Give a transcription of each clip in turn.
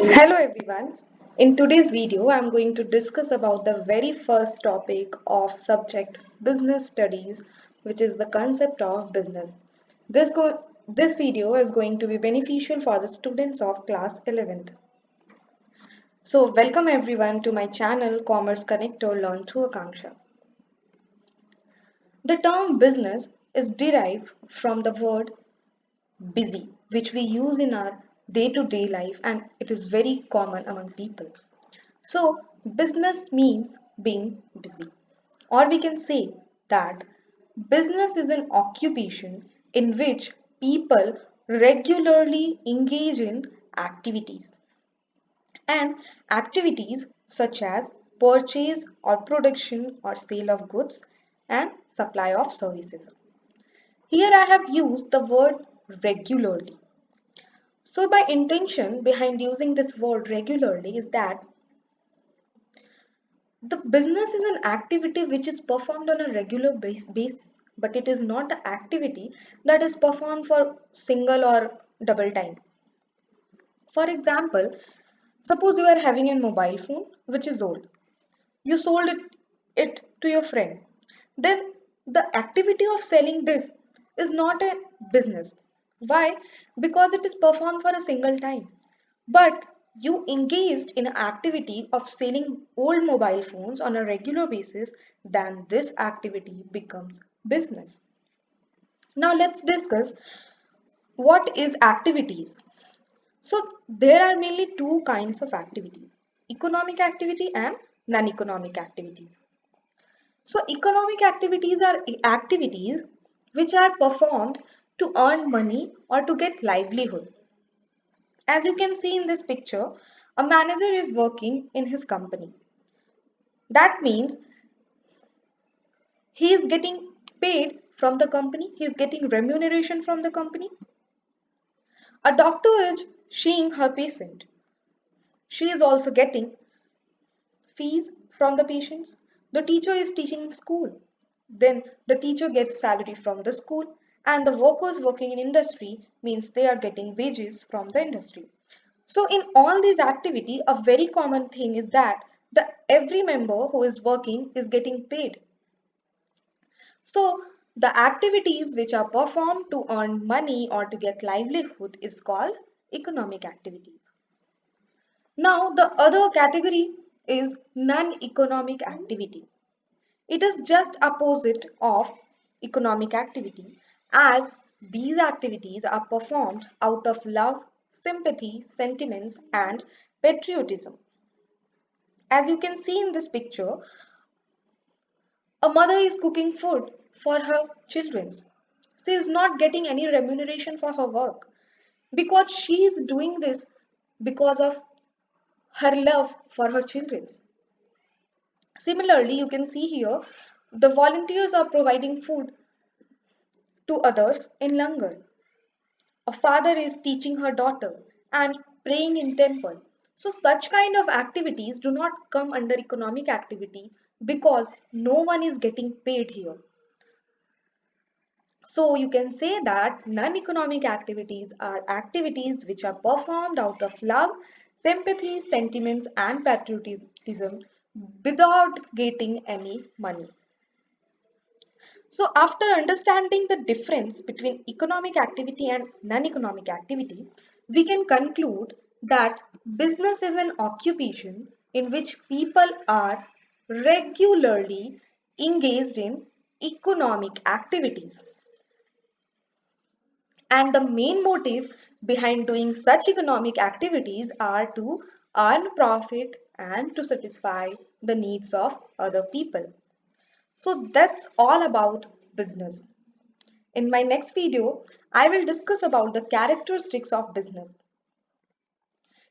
Hello everyone. In today's video, I'm going to discuss about the very first topic of subject business studies, which is the concept of business. This video is going to be beneficial for the students of class 11th. So welcome everyone to my channel Commerce Connect or Learn Through Akanksha. The term business is derived from the word busy, which we use in our day-to-day life and it is very common among people. So, business means being busy. Or we can say that business is an occupation in which people regularly engage in activities. And activities such as purchase or production or sale of goods and supply of services. Here I have used the word regularly. So, my intention behind using this word regularly is that the business is an activity which is performed on a regular basis, but it is not an activity that is performed for single or double time. For example, suppose you are having a mobile phone which is old. You sold it to your friend. Then the activity of selling this is not a business. Why? Because it is performed for a single time. But you engaged in an activity of selling old mobile phones on a regular basis, then this activity becomes business. Now let's discuss what is activities. So there are mainly two kinds of activities, economic activity and non-economic activities. So economic activities are activities which are performed to earn money or to get livelihood. As you can see in this picture, a manager is working in his company. That means he is getting paid from the company, he is getting remuneration from the company. A doctor is seeing her patient. She is also getting fees from the patients. The teacher is teaching in school. Then the teacher gets salary from the school and the workers working in industry means they are getting wages from the industry. So in all these activity, a very common thing is that the every member who is working is getting paid. So the activities which are performed to earn money or to get livelihood is called economic activities. Now the other category is non-economic activity. It is just opposite of economic activity as these activities are performed out of love, sympathy, sentiments and patriotism. As you can see in this picture, a mother is cooking food for her children. She is not getting any remuneration for her work because she is doing this because of her love for her children. Similarly, you can see here the volunteers are providing food to others in langar. A father is teaching her daughter and praying in temple. So such kind of activities do not come under economic activity because no one is getting paid here. So you can say that non-economic activities are activities which are performed out of love, sympathy, sentiments and patriotism without getting any money. So after understanding the difference between economic activity and non-economic activity, we can conclude that business is an occupation in which people are regularly engaged in economic activities. And the main motive behind doing such economic activities are to earn profit and to satisfy the needs of other people. So that's all about business. In my next video, I will discuss about the characteristics of business.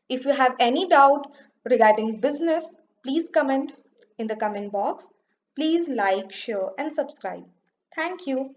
If you have any doubt regarding business, please comment in the comment box. Please like, share and subscribe. Thank you.